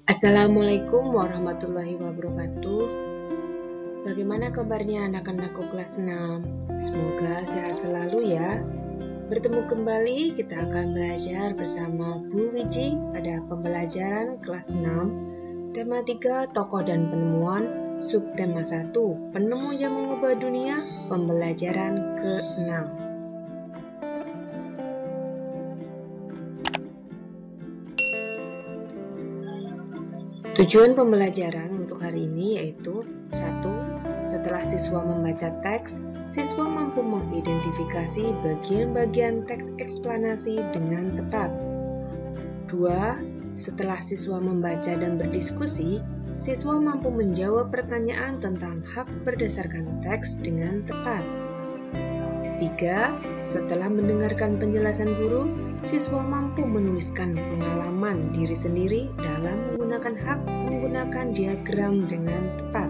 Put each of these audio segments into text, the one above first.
Assalamualaikum warahmatullahi wabarakatuh. Bagaimana kabarnya anak-anakku kelas 6? Semoga sehat selalu ya. Bertemu kembali, kita akan belajar bersama Bu Wiji pada pembelajaran kelas 6. Tema 3, tokoh dan penemuan. Subtema 1, penemu yang mengubah dunia. Pembelajaran ke-6. Tujuan pembelajaran untuk hari ini yaitu 1. Setelah siswa membaca teks, siswa mampu mengidentifikasi bagian-bagian teks eksplanasi dengan tepat. 2. Setelah siswa membaca dan berdiskusi, siswa mampu menjawab pertanyaan tentang hak berdasarkan teks dengan tepat. 3. Setelah mendengarkan penjelasan guru, siswa mampu menuliskan pengalaman diri sendiri dalam menggunakan hak menggunakan diagram dengan tepat.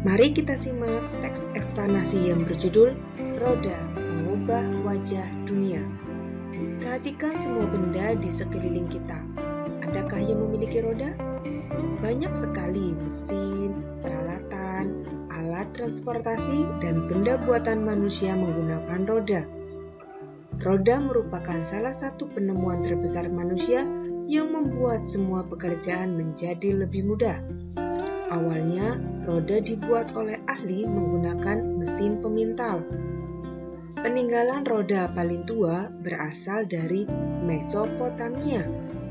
Mari kita simak teks eksplanasi yang berjudul Roda Pengubah Wajah Dunia. Perhatikan semua benda di sekeliling kita. Adakah yang memiliki roda? Banyak sekali mesin, peralatan, alat transportasi, dan benda buatan manusia menggunakan roda. Roda merupakan salah satu penemuan terbesar manusia yang membuat semua pekerjaan menjadi lebih mudah. Awalnya, roda dibuat oleh ahli menggunakan mesin pemintal. Peninggalan roda paling tua berasal dari Mesopotamia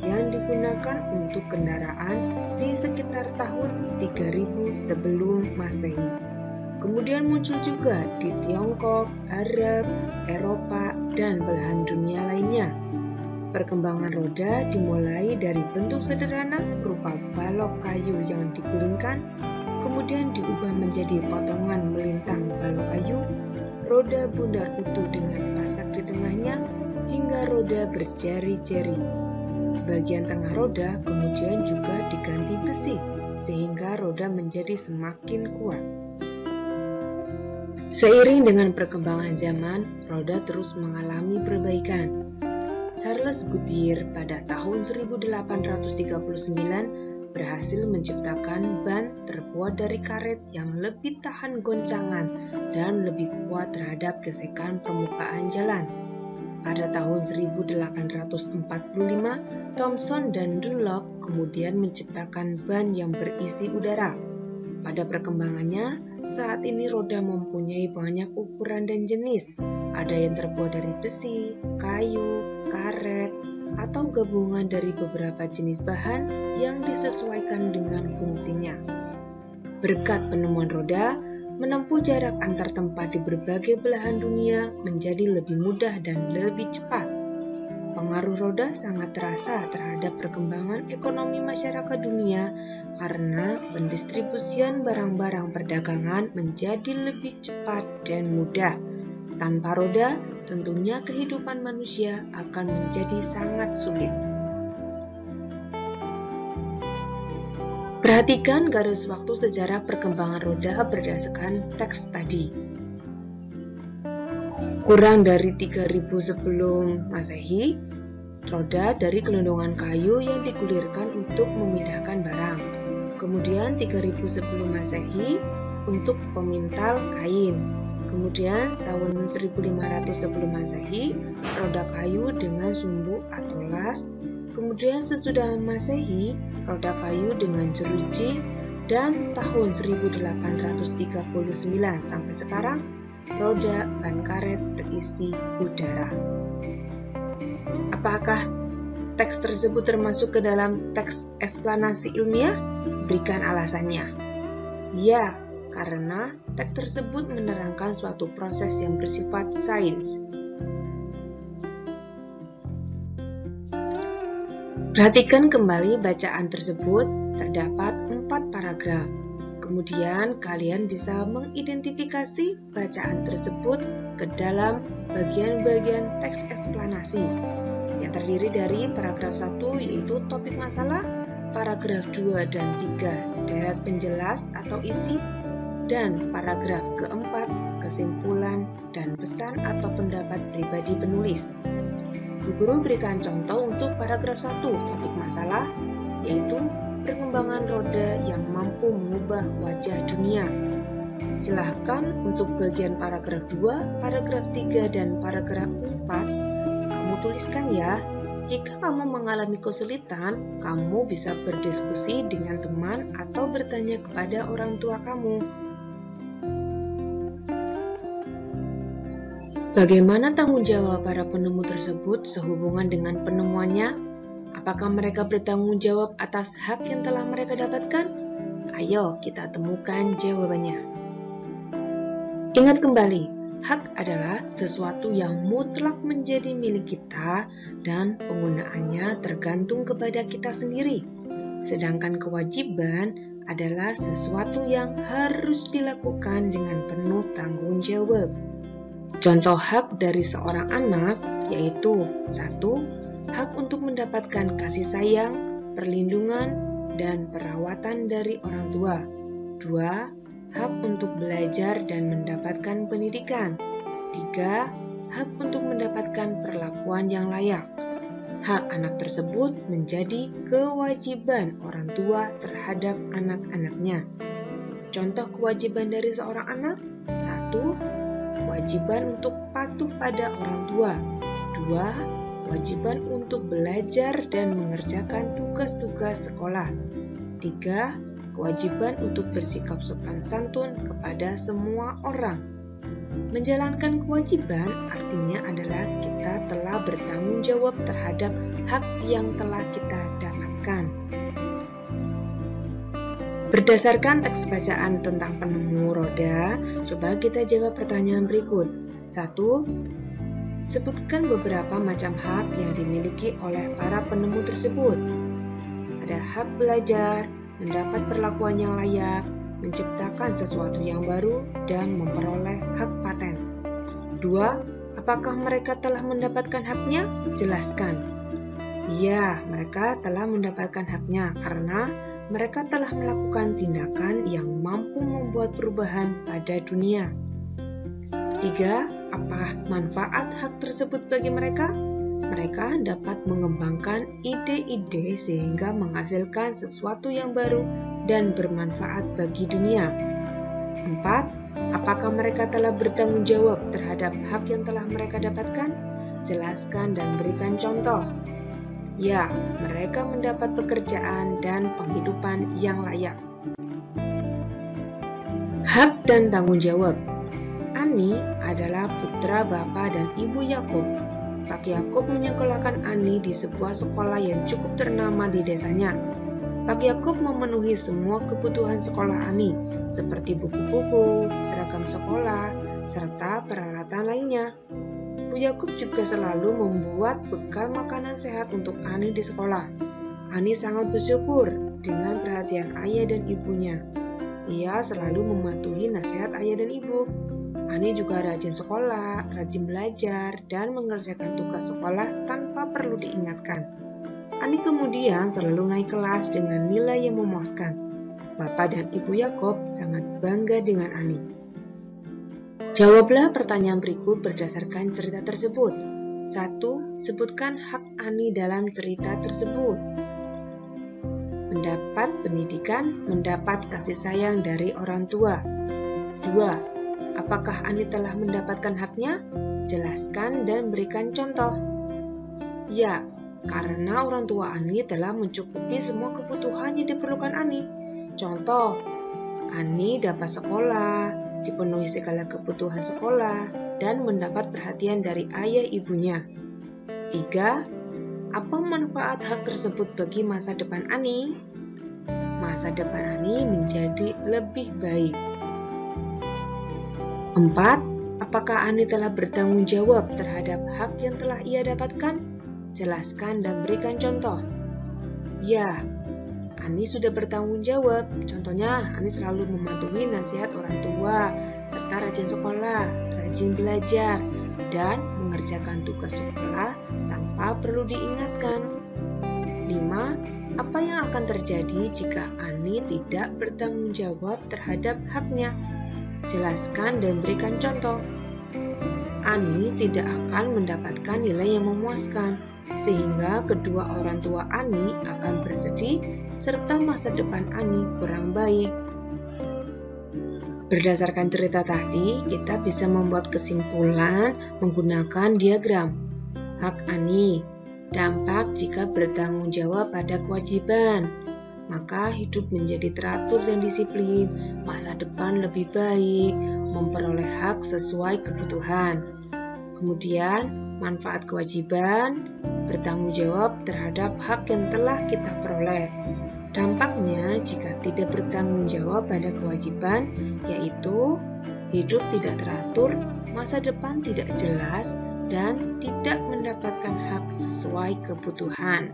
yang digunakan untuk kendaraan di sekitar tahun 3000 sebelum Masehi. Kemudian muncul juga di Tiongkok, Arab, Eropa, dan belahan dunia lainnya. Perkembangan roda dimulai dari bentuk sederhana berupa balok kayu yang digulingkan, kemudian diubah menjadi potongan melintang balok kayu, roda bundar utuh dengan pasak di tengahnya, hingga roda berjari-jari. Bagian tengah roda kemudian juga diganti besi, sehingga roda menjadi semakin kuat. Seiring dengan perkembangan zaman, roda terus mengalami perbaikan. Charles Goodyear pada tahun 1839 berhasil menciptakan ban terbuat dari karet yang lebih tahan goncangan dan lebih kuat terhadap gesekan permukaan jalan. Pada tahun 1845, Thomson dan Dunlop kemudian menciptakan ban yang berisi udara. Pada perkembangannya, saat ini roda mempunyai banyak ukuran dan jenis. Ada yang terbuat dari besi, kayu, karet, atau gabungan dari beberapa jenis bahan yang disesuaikan dengan fungsinya. Berkat penemuan roda, menempuh jarak antar tempat di berbagai belahan dunia menjadi lebih mudah dan lebih cepat. Pengaruh roda sangat terasa terhadap perkembangan ekonomi masyarakat dunia karena pendistribusian barang-barang perdagangan menjadi lebih cepat dan mudah. Tanpa roda, tentunya kehidupan manusia akan menjadi sangat sulit. Perhatikan garis waktu sejarah perkembangan roda berdasarkan teks tadi. Kurang dari 3000 sebelum Masehi, roda dari gelondongan kayu yang digulirkan untuk memindahkan barang. Kemudian 3000 sebelum Masehi untuk pemintal kain. Kemudian tahun 1500 sebelum Masehi, roda kayu dengan sumbu atau las. Kemudian sesudah Masehi, roda kayu dengan jeruji, dan tahun 1839 sampai sekarang, roda ban karet berisi udara. Apakah teks tersebut termasuk ke dalam teks eksplanasi ilmiah? Berikan alasannya. Ya, karena teks tersebut menerangkan suatu proses yang bersifat sains. Perhatikan kembali bacaan tersebut, terdapat 4 paragraf. Kemudian kalian bisa mengidentifikasi bacaan tersebut ke dalam bagian-bagian teks eksplanasi yang terdiri dari paragraf 1 yaitu topik masalah, paragraf 2 dan 3 deret penjelas atau isi, dan paragraf keempat kesimpulan dan pesan atau pendapat pribadi penulis. Bu Guru berikan contoh untuk paragraf 1 topik masalah, yaitu perkembangan roda yang mampu mengubah wajah dunia. Silahkan untuk bagian paragraf 2, paragraf 3, dan paragraf 4, kamu tuliskan ya. Jika kamu mengalami kesulitan, kamu bisa berdiskusi dengan teman atau bertanya kepada orang tua kamu. Bagaimana tanggung jawab para penemu tersebut sehubungan dengan penemuannya? Apakah mereka bertanggung jawab atas hak yang telah mereka dapatkan? Ayo kita temukan jawabannya. Ingat kembali, hak adalah sesuatu yang mutlak menjadi milik kita dan penggunaannya tergantung kepada kita sendiri. Sedangkan kewajiban adalah sesuatu yang harus dilakukan dengan penuh tanggung jawab. Contoh hak dari seorang anak yaitu 1. Hak untuk mendapatkan kasih sayang, perlindungan, dan perawatan dari orang tua. 2. Hak untuk belajar dan mendapatkan pendidikan. 3. Hak untuk mendapatkan perlakuan yang layak. Hak anak tersebut menjadi kewajiban orang tua terhadap anak-anaknya. Contoh kewajiban dari seorang anak: 1. Kewajiban untuk patuh pada orang tua. 2. Kewajiban untuk belajar dan mengerjakan tugas-tugas sekolah. 3. Kewajiban untuk bersikap sopan santun kepada semua orang. Menjalankan kewajiban artinya adalah kita telah bertanggung jawab terhadap hak yang telah kita dapatkan. Berdasarkan teks bacaan tentang penemu roda, coba kita jawab pertanyaan berikut. 1. Sebutkan beberapa macam hak yang dimiliki oleh para penemu tersebut. Ada hak belajar, mendapat perlakuan yang layak, menciptakan sesuatu yang baru, dan memperoleh hak paten. 2. Apakah mereka telah mendapatkan haknya? Jelaskan. Ya, mereka telah mendapatkan haknya karena mereka telah melakukan tindakan yang mampu membuat perubahan pada dunia. 3. Apa manfaat hak tersebut bagi mereka? Mereka dapat mengembangkan ide-ide sehingga menghasilkan sesuatu yang baru dan bermanfaat bagi dunia. 4. Apakah mereka telah bertanggung jawab terhadap hak yang telah mereka dapatkan? Jelaskan dan berikan contoh. Ya, mereka mendapat pekerjaan dan penghidupan yang layak. Hak dan tanggung jawab. Ani adalah putra Bapak dan Ibu Yakub. Pak Yakub menyekolahkan Ani di sebuah sekolah yang cukup ternama di desanya. Pak Yakub memenuhi semua kebutuhan sekolah Ani, seperti buku-buku, seragam sekolah, serta peralatan lainnya. Bu Yakub juga selalu membuat bekal makanan sehat untuk Ani di sekolah. Ani sangat bersyukur dengan perhatian ayah dan ibunya. Ia selalu mematuhi nasihat ayah dan ibu. Ani juga rajin sekolah, rajin belajar, dan mengerjakan tugas sekolah tanpa perlu diingatkan. Ani kemudian selalu naik kelas dengan nilai yang memuaskan. Bapak dan Ibu Yakub sangat bangga dengan Ani. Jawablah pertanyaan berikut berdasarkan cerita tersebut. 1. Sebutkan hak Ani dalam cerita tersebut. Mendapat pendidikan, mendapat kasih sayang dari orang tua. 2. Apakah Ani telah mendapatkan haknya? Jelaskan dan berikan contoh. Ya, karena orang tua Ani telah mencukupi semua kebutuhan yang diperlukan Ani. Contoh, Ani dapat sekolah, dipenuhi segala kebutuhan sekolah, dan mendapat perhatian dari ayah ibunya. 3. Apa manfaat hak tersebut bagi masa depan Ani? Masa depan Ani menjadi lebih baik. 4. Apakah Ani telah bertanggung jawab terhadap hak yang telah ia dapatkan? Jelaskan dan berikan contoh. Ya, Ani sudah bertanggung jawab. Contohnya, Ani selalu mematuhi nasihat orang tua, serta rajin sekolah, rajin belajar, dan mengerjakan tugas sekolah tanpa perlu diingatkan. 5. Apa yang akan terjadi jika Ani tidak bertanggung jawab terhadap haknya? Jelaskan dan berikan contoh. Ani tidak akan mendapatkan nilai yang memuaskan, sehingga kedua orang tua Ani akan bersedih serta masa depan Ani kurang baik. Berdasarkan cerita tadi, kita bisa membuat kesimpulan menggunakan diagram. Hak Ani, dampak jika bertanggung jawab pada kewajiban, maka hidup menjadi teratur dan disiplin, masa depan lebih baik, memperoleh hak sesuai kebutuhan. Kemudian, manfaat kewajiban, bertanggung jawab terhadap hak yang telah kita peroleh. Dampaknya jika tidak bertanggung jawab pada kewajiban, yaitu hidup tidak teratur, masa depan tidak jelas, dan tidak mendapatkan hak sesuai kebutuhan.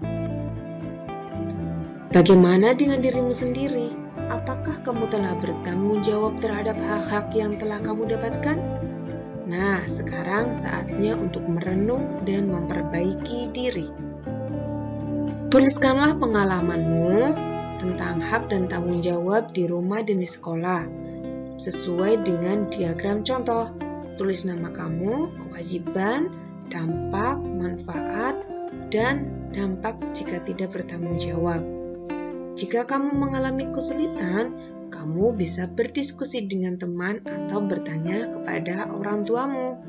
Bagaimana dengan dirimu sendiri? Apakah kamu telah bertanggung jawab terhadap hak-hak yang telah kamu dapatkan? Nah, sekarang saatnya untuk merenung dan memperbaiki diri. Tuliskanlah pengalamanmu tentang hak dan tanggung jawab di rumah dan di sekolah, sesuai dengan diagram contoh. Tulis nama kamu, kewajiban, dampak, manfaat, dan dampak jika tidak bertanggung jawab. Jika kamu mengalami kesulitan, kamu bisa berdiskusi dengan teman atau bertanya kepada orang tuamu.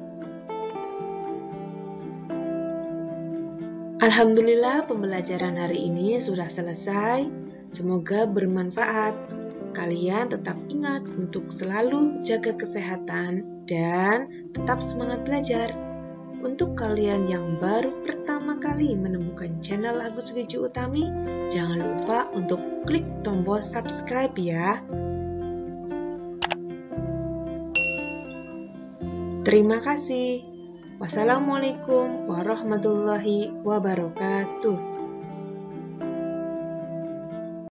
Alhamdulillah, pembelajaran hari ini sudah selesai. Semoga bermanfaat. Kalian tetap ingat untuk selalu jaga kesehatan dan tetap semangat belajar. Untuk kalian yang baru pertama kali menemukan channel Agus Wiji Utami, jangan lupa untuk klik tombol subscribe ya. Terima kasih. Wassalamualaikum warahmatullahi wabarakatuh.